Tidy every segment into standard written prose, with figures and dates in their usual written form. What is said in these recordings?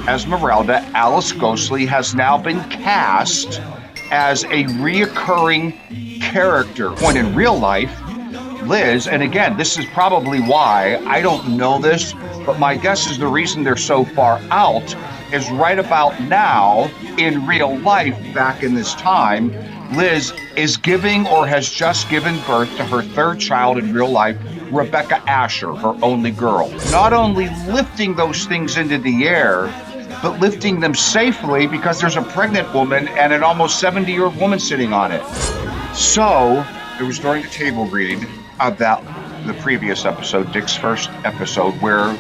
Esmeralda, Alice Ghostly, has now been cast as a reoccurring character. When in real life, Liz, and again, this is probably why, I don't know this, but my guess is the reason they're so far out is right about now, in real life, back in this time, Liz is giving or has just given birth to her third child in real life, Rebecca Asher, her only girl. Not only lifting those things into the air, but lifting them safely because there's a pregnant woman and an almost 70-year-old woman sitting on it. So it was during the table read of the previous episode, Dick's first episode, where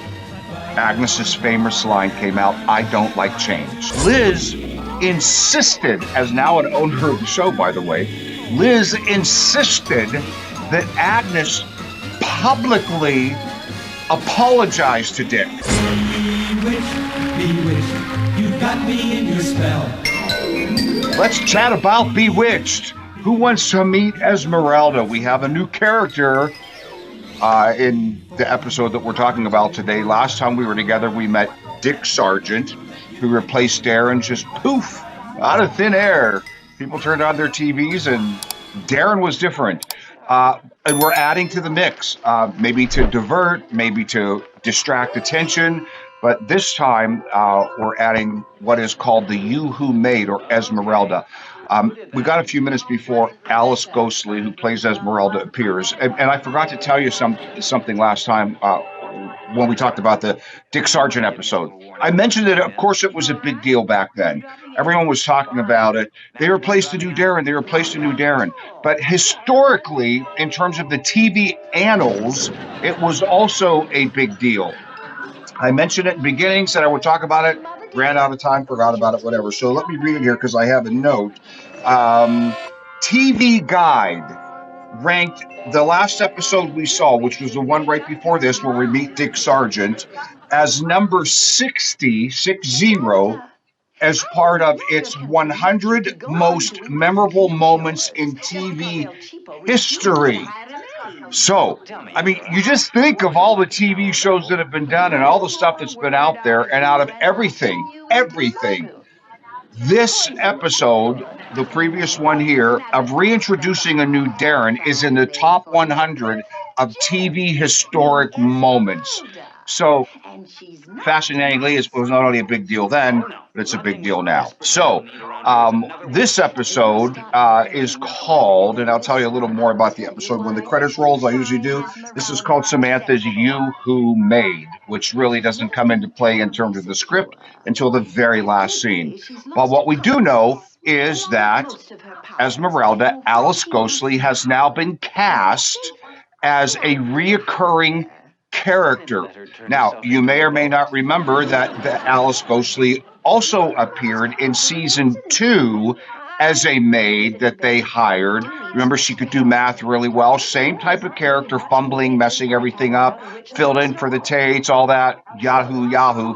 Agnes's famous line came out, "I don't like change." Liz insisted, as now an owner of the show, by the way, Liz insisted that Agnes publicly apologized to Dick. Bewitched, you got me in your spell. Let's chat about Bewitched. Who wants to meet Esmeralda? We have a new character in the episode that we're talking about today. Last time we were together, we met Dick Sargent, who replaced Darrin just poof, out of thin air. People turned on their TVs and Darrin was different. And we're adding to the mix, maybe to divert, maybe to distract attention. But this time, we're adding what is called the Yoo-Hoo Maid, or Esmerelda. We got a few minutes before Alice Ghostly, who plays Esmeralda, appears. And I forgot to tell you something last time when we talked about the Dick Sargent episode. I mentioned that, of course, it was a big deal back then. Everyone was talking about it. They replaced a new Darrin. But historically, in terms of the TV annals, it was also a big deal. I mentioned it in the beginning, said I would talk about it, ran out of time, forgot about it, whatever. So let me read it here because I have a note. TV Guide ranked the last episode we saw, which was the one right before this where we meet Dick Sargent, as number 60 as part of its 100 most memorable moments in TV history. So, I mean, you just think of all the TV shows that have been done and all the stuff that's been out there, and out of everything, this episode, the previous one here, of reintroducing a new Darrin is in the top 100 of TV historic moments. So, fascinatingly, it was not only a big deal then, but it's a big deal now. So, this episode is called, and I'll tell you a little more about the episode when the credits rolls, I usually do. This is called Samantha's Yoo-Hoo Maid, which really doesn't come into play in terms of the script until the very last scene. But what we do know is that Esmeralda, Alice Ghostly, has now been cast as a reoccurring character. Now, you may or may not remember that Alice Ghostly also appeared in season 2 as a maid that they hired. Remember, she could do math really well. Same type of character, fumbling, messing everything up, filled in for the Tates, all that, yahoo.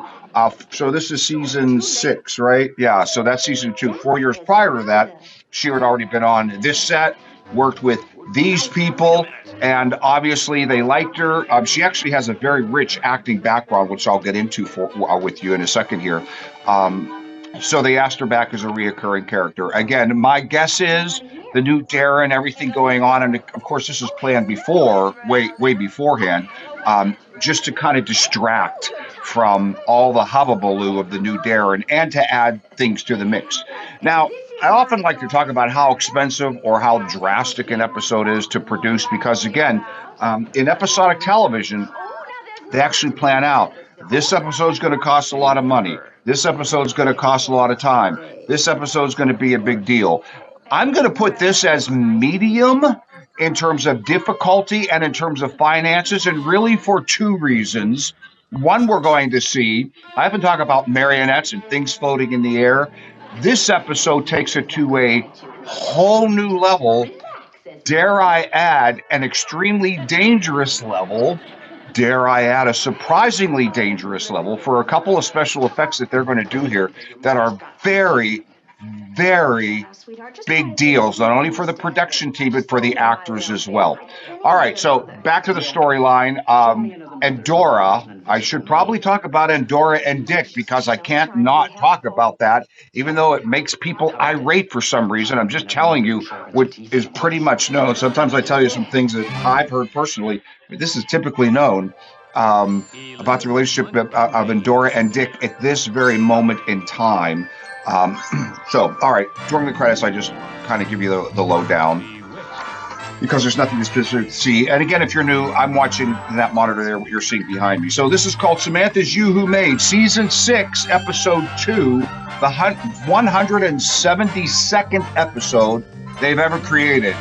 So this is season 6, right? Yeah, so that's season 2. 4 years prior to that, she had already been on this set, worked with these people, and obviously they liked her. She actually has a very rich acting background, which I'll get into with you in a second here. So they asked her back as a reoccurring character. Again, my guess is the new Darrin, everything going on, and of course this was planned before, way beforehand, just to kind of distract from all the hubbubaloo of the new Darrin and to add things to the mix. Now, I often like to talk about how expensive or how drastic an episode is to produce because, again, in episodic television, they actually plan out, this episode is going to cost a lot of money. This episode is going to cost a lot of time. This episode is going to be a big deal. I'm going to put this as medium in terms of difficulty and in terms of finances, and really for 2 reasons. One, we're going to see, I haven't talked about marionettes and things floating in the air. This episode takes it to a whole new level, dare I add, an extremely dangerous level, dare I add, a surprisingly dangerous level for a couple of special effects that they're going to do here that are very, very big deals, not only for the production team, but for the actors as well. All right, so back to the storyline. Endora, I should probably talk about Endora and Dick because I can't not talk about that, even though it makes people irate for some reason. I'm just telling you what is pretty much known. Sometimes I tell you some things that I've heard personally, but this is typically known about the relationship of Endora and Dick at this very moment in time. So, all right, during the credits, I just kind of give you the lowdown because there's nothing to specific to see. And again, if you're new, I'm watching that monitor there, what you're seeing behind me. So this is called Samantha's Yoo-Hoo Maid, Season 6, Episode 2, the 172nd episode they've ever created.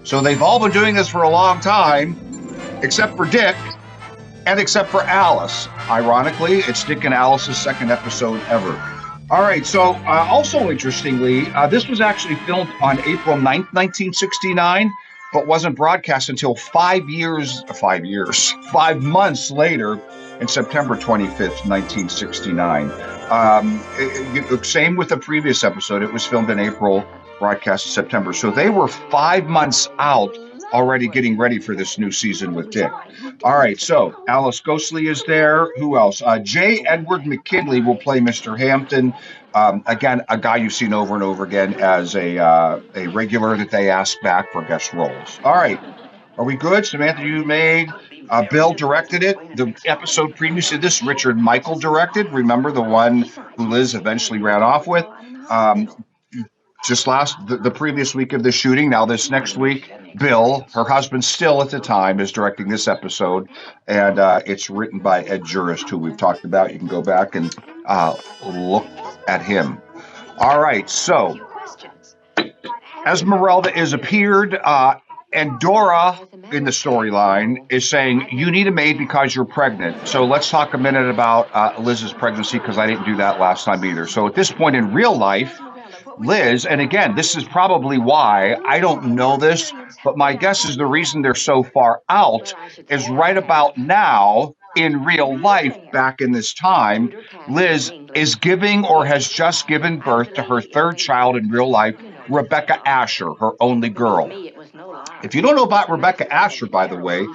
So they've all been doing this for a long time, except for Dick and except for Alice. Ironically, it's Dick and Alice's second episode ever. All right, so also interestingly, this was actually filmed on April 9th, 1969, but wasn't broadcast until 5 months later in September 25th, 1969. Same with the previous episode. It was filmed in April, broadcast in September. So they were 5 months out already getting ready for this new season with Dick. All right, so Alice Ghostley is there. Who else? J. Edward McKinley will play Mr. Hampton. Again, a guy you've seen over and over again as a regular that they ask back for guest roles. All right, are we good? Samantha, you made. Bill directed it. The episode previous to this, Richard Michael directed. Remember the one who Liz eventually ran off with? Just the previous week of the shooting. Now this next week, Bill, her husband still at the time, is directing this episode, and it's written by Ed Jurist, who we've talked about. You can go back and look at him. All right, so Esmeralda is appeared, and Dora in the storyline is saying, you need a maid because you're pregnant. So let's talk a minute about Liz's pregnancy, because I didn't do that last time either. So at this point in real life, Liz, and again, this is probably why, I don't know this, but my guess is the reason they're so far out is right about now, in real life, back in this time, Liz is giving or has just given birth to her third child in real life, Rebecca Asher, her only girl. If you don't know about Rebecca Asher, by the way,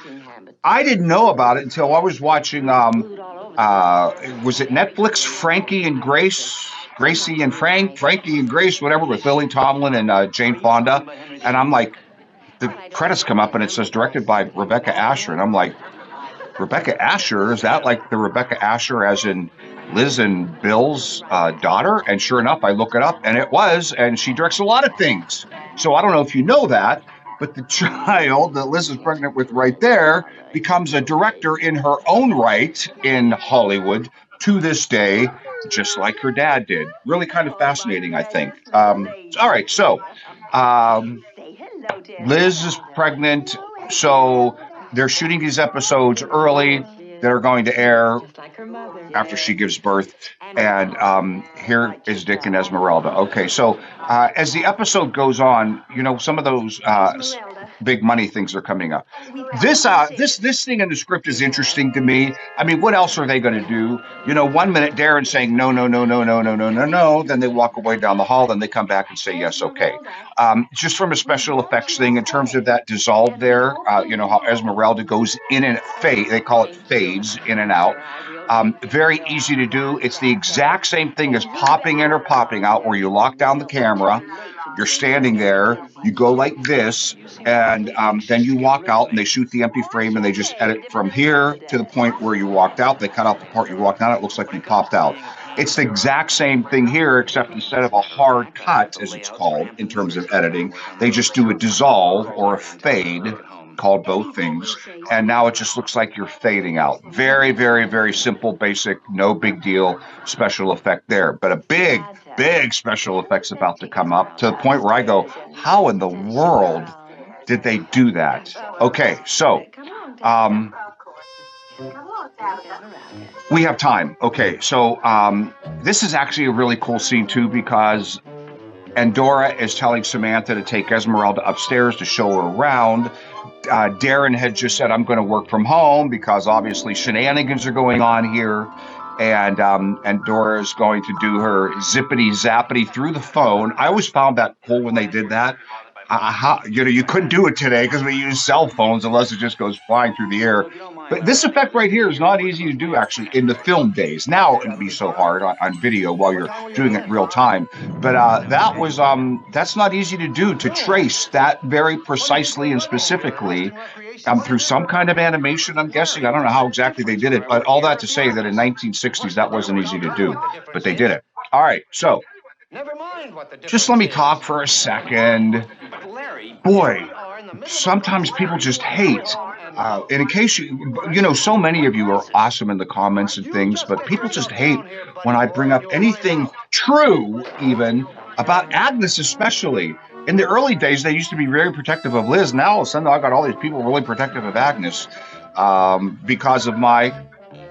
I didn't know about it until I was watching, was it Netflix, Frankie and Grace? Gracie and Frankie and Grace, whatever, with Lily Tomlin and Jane Fonda. And I'm like, the credits come up and it says directed by Rebecca Asher. And I'm like, Rebecca Asher? Is that like the Rebecca Asher as in Liz and Bill's daughter? And sure enough, I look it up and it was, and she directs a lot of things. So I don't know if you know that, but the child that Liz is pregnant with right there becomes a director in her own right in Hollywood to this day, just like her dad did. Really kind of fascinating, I think. All right, so Liz is pregnant, so they're shooting these episodes early that are going to air after she gives birth. And here is Dick and Esmeralda. Okay, so as the episode goes on, you know, some of those big money things are coming up. This thing in the script is interesting to me. I mean, what else are they going to do? You know, 1 minute Darrin's saying no, then they walk away down the hall, then they come back and say yes, okay. Just from a special effects thing, in terms of that dissolve there, you know how Esmeralda goes in and they call it fades in and out. Very easy to do. It's the exact same thing as popping in or popping out, where you lock down the camera, you're standing there, you go like this, and then you walk out and they shoot the empty frame and they just edit from here to the point where you walked out. They cut out the part you walked out. It looks like you popped out. It's the exact same thing here, except instead of a hard cut, as it's called in terms of editing, they just do a dissolve or a fade, called both things, and now it just looks like you're fading out. Very, very, very simple, basic, no big deal special effect there. But a big special effect's about to come up, to the point where I go, how in the world did they do that? Okay, so we have time. Okay, so this is actually a really cool scene too, because Endora is telling Samantha to take Esmeralda upstairs to show her around. Darrin had just said, I'm going to work from home because obviously shenanigans are going on here. and Dora is going to do her zippity zappity through the phone. I always found that cool when they did that. You couldn't do it today because we use cell phones unless it just goes flying through the air. But this effect right here is not easy to do actually in the film days. Now it'd be so hard on video while you're doing it in real time. But that's not easy to do, to trace that very precisely and specifically through some kind of animation, I'm guessing. I don't know how exactly they did it, but all that to say that in 1960s that wasn't easy to do, but they did it. All right, so just let me talk for a second. Boy, sometimes people just hate. And in case so many of you are awesome in the comments and things, but people just hate when I bring up anything true, even about Agnes, especially. In the early days, they used to be very protective of Liz. Now, all of a sudden, I got all these people really protective of Agnes because of my,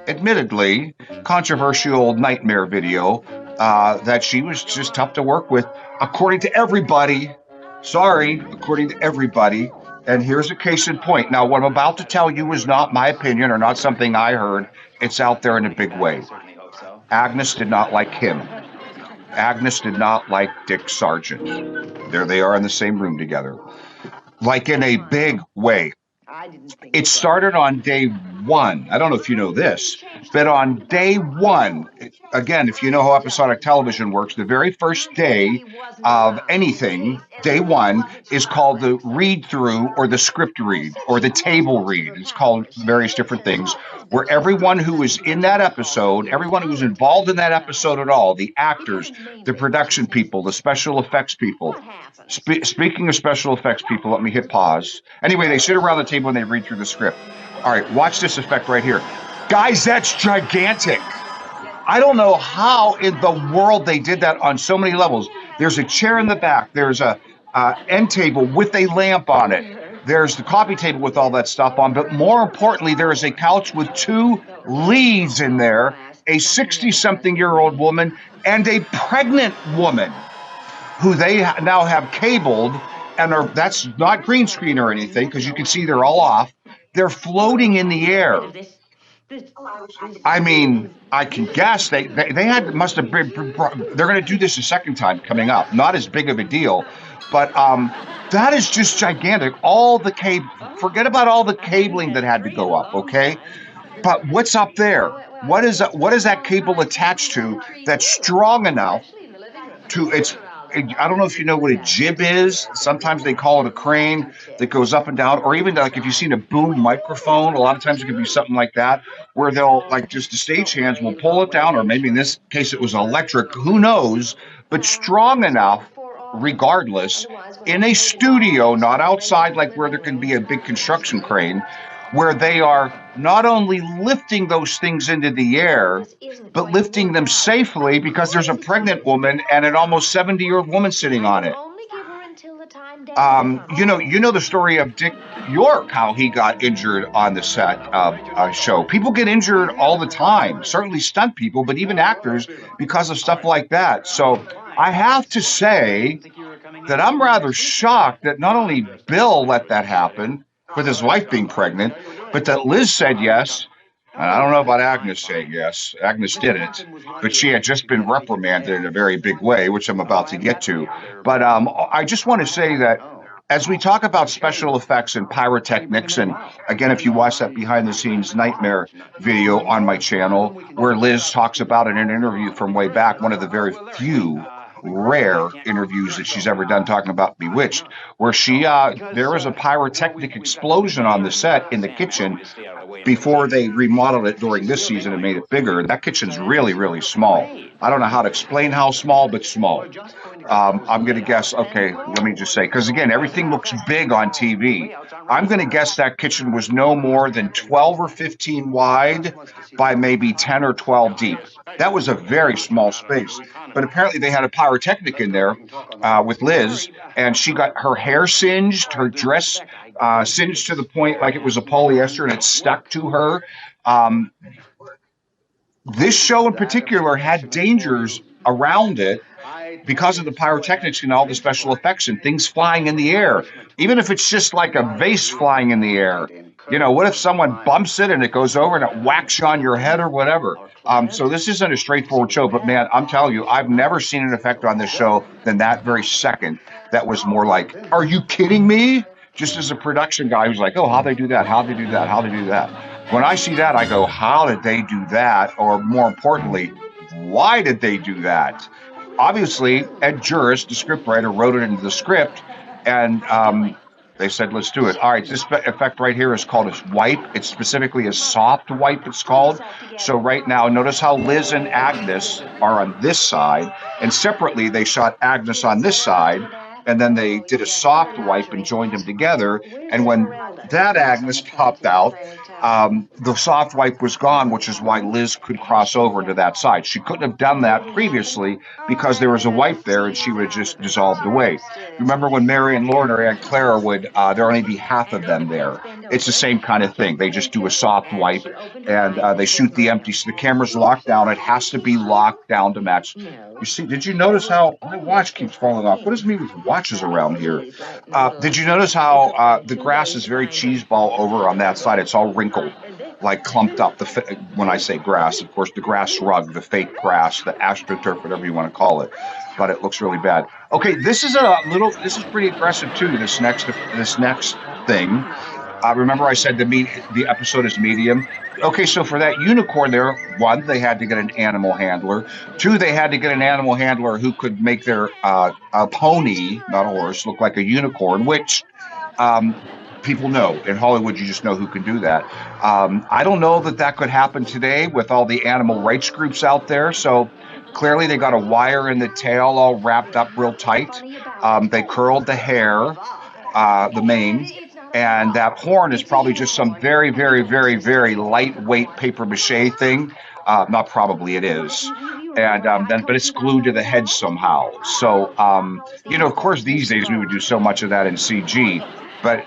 admittedly, controversial nightmare video that she was just tough to work with, according to everybody. Sorry, according to everybody. And here's a case in point. Now, what I'm about to tell you is not my opinion or not something I heard. It's out there in a big way. Agnes did not like him. Agnes did not like Dick Sargent. There they are in the same room together. Like in a big way. It started on day one. I don't know if you know this, but on day one, again, if you know how episodic television works, the very first day of anything, day one, is called the read through or the script read or the table read. It's called various different things, where everyone who was in that episode, everyone who was involved in that episode at all, the actors, the production people, the special effects people. Speaking of special effects people, let me hit pause. Anyway, they sit around the table and they read through the script. All right, watch this effect right here. Guys, that's gigantic. I don't know how in the world they did that on so many levels. There's a chair in the back. There's a end table with a lamp on it. There's the coffee table with all that stuff on. But more importantly, there is a couch with two leads in there, a 60-something-year-old woman and a pregnant woman who they now have cabled, and that's not green screen or anything, because you can see they're all off. They're floating in the air. I mean, I can guess they're going to do this a second time coming up. Not as big of a deal, but that is just gigantic. Forget about all the cabling that had to go up, okay? But what's up there? What is that cable attached to that's strong enough to I don't know if you know what a jib is. Sometimes they call it a crane that goes up and down, or even like if you've seen a boom microphone, a lot of times it can be something like that, where they'll just the stagehands will pull it down, or maybe in this case it was electric, who knows, but strong enough, regardless, in a studio, not outside like where there can be a big construction crane, where they are not only lifting those things into the air, but lifting them safely because there's a pregnant woman and an almost 70-year-old woman sitting on it. You know the story of Dick York, how he got injured on the set of a show. People get injured all the time, certainly stunt people, but even actors, because of stuff like that. So I have to say that I'm rather shocked that not only Bill let that happen, with his wife being pregnant, but that Liz said yes. And I don't know about Agnes saying yes. Agnes didn't, but she had just been reprimanded in a very big way, which I'm about to get to. But I just want to say that as we talk about special effects and pyrotechnics, and again, if you watch that behind-the-scenes nightmare video on my channel, where Liz talks about it in an interview from way back, one of the very few rare interviews that she's ever done talking about Bewitched, where there was a pyrotechnic explosion on the set in the kitchen before they remodeled it during this season and made it bigger. That kitchen's really, really small. I don't know how to explain how small, but small. I'm going to guess, okay, let me just say, because again, everything looks big on TV. I'm going to guess that kitchen was no more than 12 or 15 wide by maybe 10 or 12 deep. That was a very small space. But apparently they had a pyrotechnic in there with Liz, and she got her hair singed, her dress singed to the point like it was a polyester and it stuck to her. This show in particular had dangers around it because of the pyrotechnics and all the special effects and things flying in the air. Even if it's just like a vase flying in the air, What if someone bumps it and it goes over and it whacks you on your head or whatever? So this isn't a straightforward show, but man, I'm telling you, I've never seen an effect on this show than that very second. That was more like, are you kidding me? Just as a production guy who's like, oh, how'd they do that? How'd they do that? How'd they do that? When I see that, I go, how did they do that? Or more importantly, why did they do that? Obviously, Ed Juris, the scriptwriter, wrote it into the script, and they said, let's do it. All right, this effect right here is called a wipe. It's specifically a soft wipe, it's called. So right now, notice how Liz and Agnes are on this side, and separately they shot Agnes on this side, and then they did a soft wipe and joined them together. And when that Agnes popped out, the soft wipe was gone, which is why Liz could cross over to that side. She couldn't have done that previously because there was a wipe there and she would have just dissolved away. Remember when Mary and Lauren or Aunt Clara would, there only be half of them there. It's the same kind of thing. They just do a soft wipe and they shoot the empty. So the camera's locked down. It has to be locked down to match. You see, did you notice how my watch keeps falling off? What is me with watches around here? Did you notice how the grass is very cheeseball over on that side? It's all wrinkled, like clumped up. When I say grass, of course, the grass rug, the fake grass, the astroturf, whatever you want to call it. But it looks really bad. Okay, this is pretty aggressive too. This next thing. Remember I said the episode is medium. Okay, so for that unicorn there, one, they had to get an animal handler. Two, they had to get an animal handler who could make their a pony, not a horse, look like a unicorn, which people know. In Hollywood, you just know who can do that. I don't know that could happen today with all the animal rights groups out there, so clearly they got a wire in the tail all wrapped up real tight. They curled the hair, the mane. And that horn is probably just some very, very, very, very lightweight paper mache thing. Not probably, it is. And but it's glued to the head somehow. So, of course, these days we would do so much of that in CG. But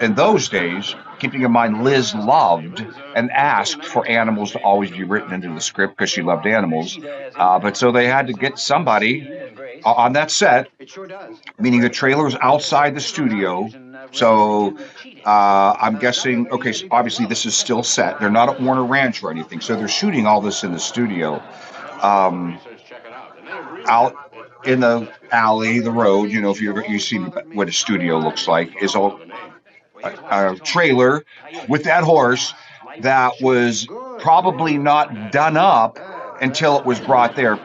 in those days, keeping in mind Liz loved and asked for animals to always be written into the script because she loved animals. But so they had to get somebody on that set, meaning the trailer's outside the studio. So I'm guessing, okay, so obviously this is still set. They're not at Warner Ranch or anything. So they're shooting all this in the studio. Out in the alley, the road, if you see what a studio looks like, is a trailer with that horse that was probably not done up until it was brought there.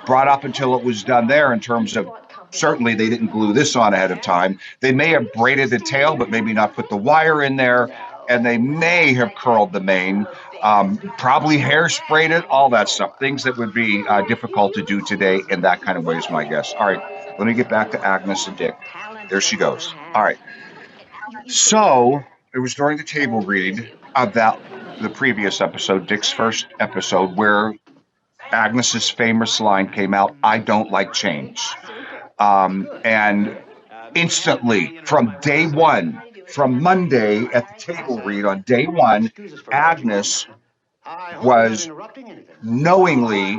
Brought up until it was done there in terms of, certainly they didn't glue this on ahead of time. They may have braided the tail, but maybe not put the wire in there. And they may have curled the mane, probably hairsprayed it, all that stuff. Things that would be difficult to do today in that kind of way is my guess. All right, let me get back to Agnes and Dick. There she goes. All right. So it was during the table read of the previous episode, Dick's first episode, where Agnes's famous line came out, "I don't like change." And instantly, from day one, from Monday at the table read on day one, Agnes was knowingly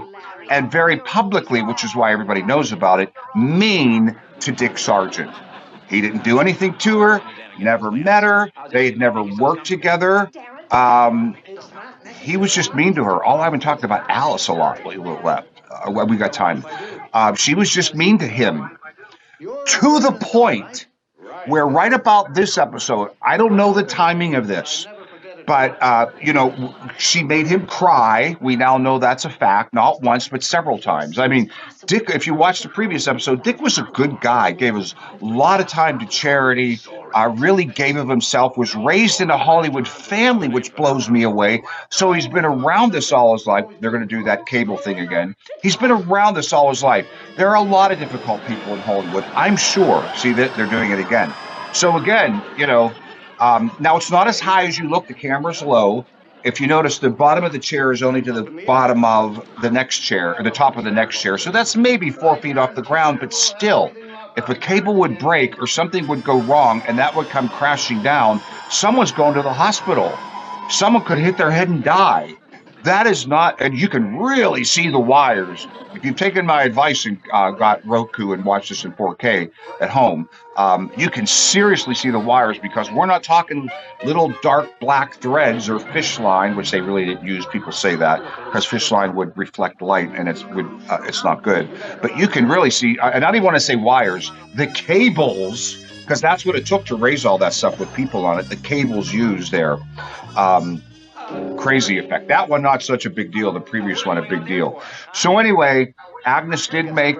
and very publicly, which is why everybody knows about it, mean to Dick Sargent. He didn't do anything to her, never met her, they had never worked together. He was just mean to her. All I've been talking about Alice a lot. We got time. She was just mean to him to the point where right about this episode, I don't know the timing of this, but, she made him cry. We now know that's a fact, not once, but several times. I mean, Dick, if you watch the previous episode, Dick was a good guy, gave us a lot of time to charity, really gave of himself, was raised in a Hollywood family, which blows me away. So he's been around this all his life. They're going to do that cable thing again. He's been around this all his life. There are a lot of difficult people in Hollywood, I'm sure. See, that they're doing it again. So again, now it's not as high as you look. The camera's low. If you notice, the bottom of the chair is only to the bottom of the next chair, or the top of the next chair. So that's maybe 4 feet off the ground, but still, if a cable would break or something would go wrong and that would come crashing down, someone's going to the hospital. Someone could hit their head and die. That is not, and you can really see the wires. If you've taken my advice and got Roku and watched this in 4K at home, you can seriously see the wires because we're not talking little dark black threads or fish line, which they really didn't use. People say that because fish line would reflect light and it's not good. But you can really see, and I don't even want to say wires, the cables, because that's what it took to raise all that stuff with people on it. The cables used there. Crazy effect. That one, not such a big deal. The previous one, a big deal. So anyway, Agnes did make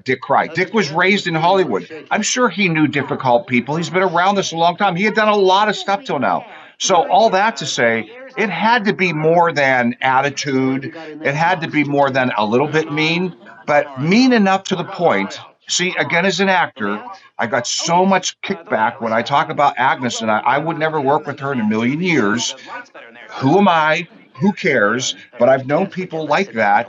Dick cry. Dick was raised in Hollywood. I'm sure he knew difficult people. He's been around this a long time. He had done a lot of stuff till now. So all that to say, it had to be more than attitude. It had to be more than a little bit mean, but mean enough to the point. See, again, as an actor, I got so much kickback when I talk about Agnes, and I would never work with her in a million years. Who am I? Who cares? But I've known people like that.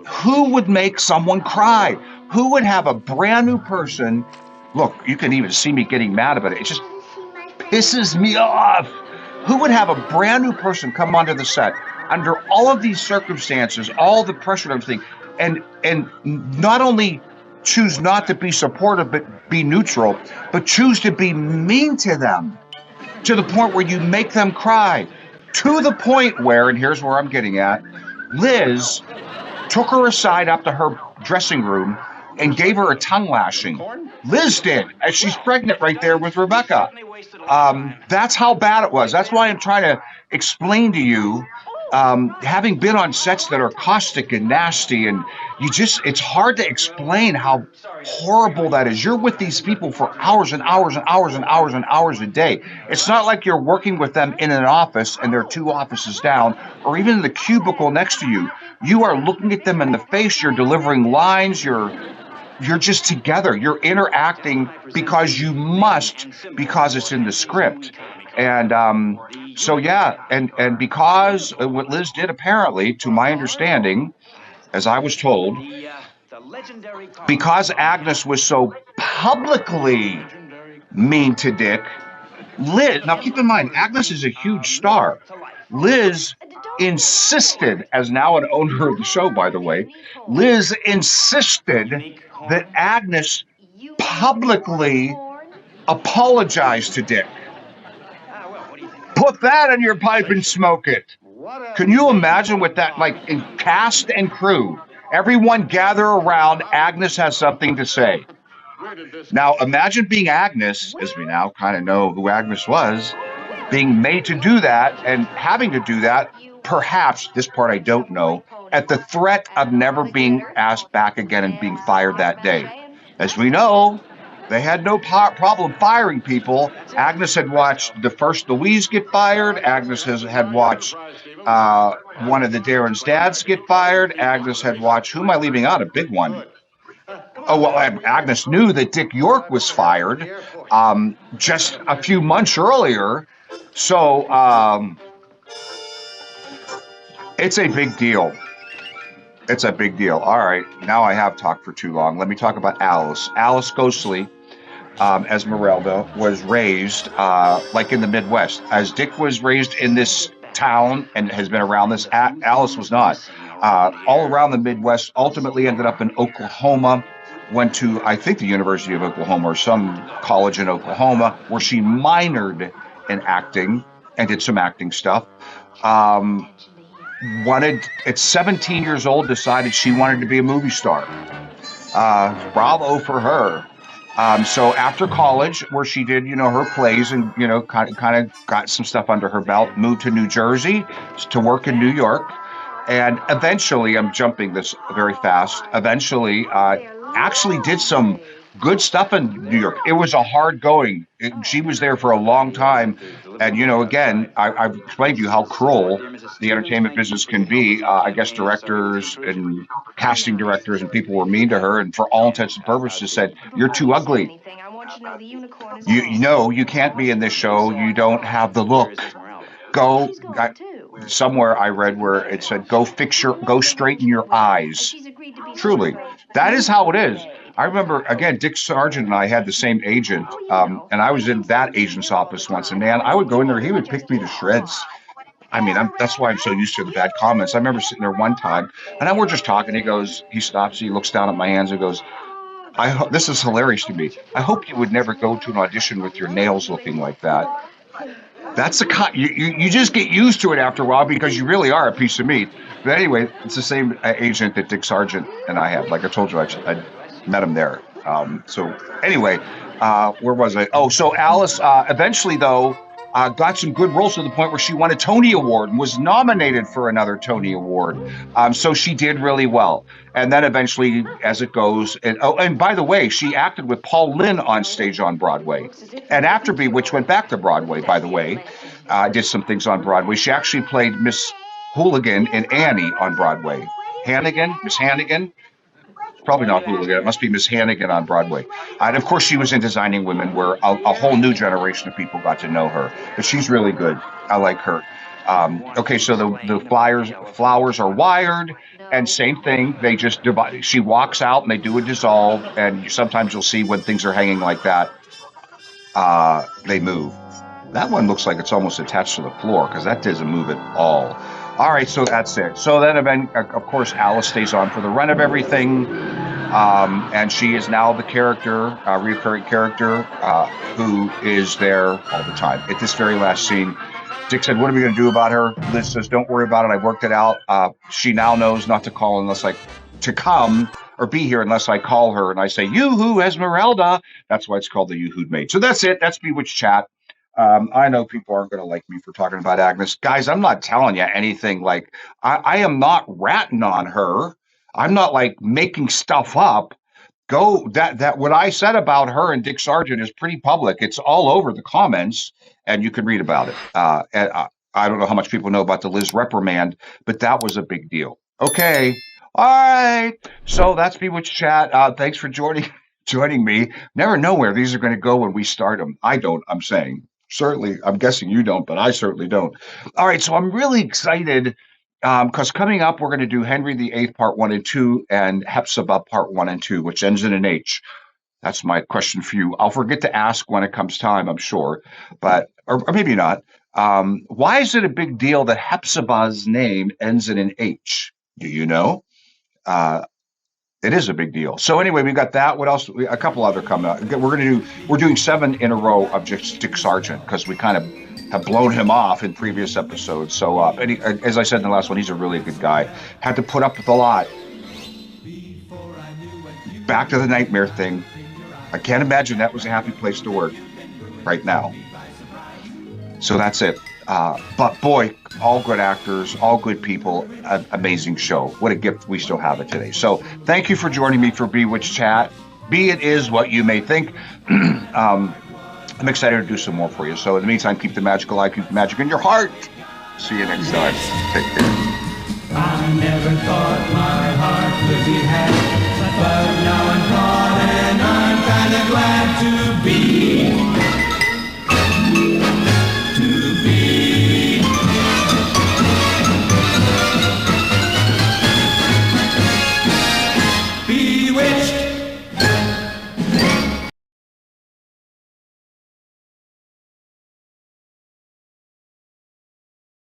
Who would make someone cry? Who would have a brand new person? Look, you can even see me getting mad about it. It just pisses me off. Who would have a brand new person come onto the set under all of these circumstances, all the pressure and everything, and not only choose not to be supportive but be neutral, but choose to be mean to them to the point where you make them cry? To the point where, and here's where I'm getting at, Liz took her aside up to her dressing room and gave her a tongue lashing. Liz did, as she's pregnant right there with Rebecca. That's how bad it was. That's why I'm trying to explain to you, having been on sets that are caustic and nasty, and it's hard to explain how horrible that is. You're with these people for hours and hours and hours and hours and hours a day. It's not like you're working with them in an office and they're 2 offices down, or even in the cubicle next to you. You are looking at them in the face. You're delivering lines. You're just together. You're interacting because you must, because it's in the script. And so, yeah, and because what Liz did, apparently, to my understanding, as I was told, because Agnes was so publicly mean to Dick, Liz, now keep in mind, Agnes is a huge star. Liz insisted, as now an owner of the show, by the way, Liz insisted that Agnes publicly apologize to Dick. Put that in your pipe and smoke it. Can you imagine what that, like, in cast and crew, everyone gather around, Agnes has something to say. Now, imagine being Agnes, as we now kind of know who Agnes was, being made to do that and having to do that, perhaps, this part I don't know, at the threat of never being asked back again and being fired that day. As we know, they had no problem firing people. Agnes had watched the first Louise get fired. Agnes had watched one of the Darrin's dads get fired. Agnes had watched, who am I leaving out? A big one. Oh, well, Agnes knew that Dick York was fired just a few months earlier. So it's a big deal. It's a big deal. All right, now I have talked for too long. Let me talk about Alice. Alice Ghostly, Esmerelda, was raised like in the Midwest. As Dick was raised in this town and has been around this, Alice was not. All around the Midwest, ultimately ended up in Oklahoma, went to, I think, the University of Oklahoma or some college in Oklahoma, where she minored in acting and did some acting stuff. At 17 years old, decided she wanted to be a movie star. Bravo for her. So after college, where she did, her plays and, kind of got some stuff under her belt, moved to New Jersey to work in New York. And eventually, I'm jumping this very fast, eventually actually did some good stuff in New York. It was a hard going. She was there for a long time. And, again, I've explained to you how cruel the entertainment business can be. I guess directors and casting directors and people were mean to her, and for all intents and purposes said, "You're too ugly. You can't be in this show. You don't have the look. Go." Somewhere I read where it said, go straighten your eyes. Truly, that is how it is. I remember, again, Dick Sargent and I had the same agent, and I was in that agent's office once, and man, I would go in there, he would pick me to shreds. I mean, that's why I'm so used to the bad comments. I remember sitting there one time, and we're just talking. He stops, he looks down at my hands and goes, this is hilarious to me. I hope you would never go to an audition with your nails looking like that. That's you just get used to it after a while because you really are a piece of meat. But anyway, it's the same agent that Dick Sargent and I had. Like I told you, I met him there. So anyway, where was I? Oh, so Alice eventually though got some good roles to the point where she won a Tony Award and was nominated for another Tony Award. So she did really well. And then eventually, as it goes, and by the way, she acted with Paul Lynde on stage on Broadway. And after Bewitched went back to Broadway, by the way, did some things on Broadway. She actually played Miss Hooligan in Annie on Broadway. Miss Hannigan? Probably not Hooligan. It must be Miss Hannigan on Broadway. And of course, she was in Designing Women, where a whole new generation of people got to know her. But she's really good. I like her. Okay, so the flowers are wired, and same thing. They just divide. She walks out, and they do a dissolve. And sometimes you'll see when things are hanging like that, they move. That one looks like it's almost attached to the floor because that doesn't move at all. All right, so that's it. So then, of course, Alice stays on for the run of everything, and she is now the character, recurring character, who is there all the time. At this very last scene, Dick said, "What are we going to do about her?" Liz says, "Don't worry about it. I worked it out. She now knows not to call to come or be here unless I call her and I say, Yoo-Hoo, Esmeralda." That's why it's called the Yoo-Hoo Maid. So that's it. That's Bewitched Chat. I know people aren't going to like me for talking about Agnes. Guys, I'm not telling you anything like I am not ratting on her. I'm not like making stuff up. That what I said about her and Dick Sargent is pretty public. It's all over the comments, and you can read about it. I don't know how much people know about the Liz reprimand, but that was a big deal. Okay. All right. So that's Bewitched Chat. Thanks for joining me. Never know where these are going to go when we start them. I don't, I'm saying. Certainly, I'm guessing you don't, but I certainly don't. All right, so I'm really excited because coming up, we're going to do Henry VIII Part 1 and 2 and Hepzibah Part 1 and 2, which ends in an H. That's my question for you. I'll forget to ask when it comes time, I'm sure, but or maybe not. Why is it a big deal that Hepzibah's name ends in an H? Do you know? It is a big deal. So anyway, we got that. What else? A couple other coming up. We're doing 7 in a row of just Dick Sargent because we kind of have blown him off in previous episodes. So as I said in the last one, he's a really good guy. Had to put up with a lot. Back to the nightmare thing. I can't imagine that was a happy place to work right now. So that's it. But boy, all good actors, all good people, amazing show. What a gift we still have it today. So thank you for joining me for Bewitched Chat. Be it is what you may think. I'm excited to do some more for you. So in the meantime, keep the magic alive, keep the magic in your heart. See you next time. Take care. I never thought my heart would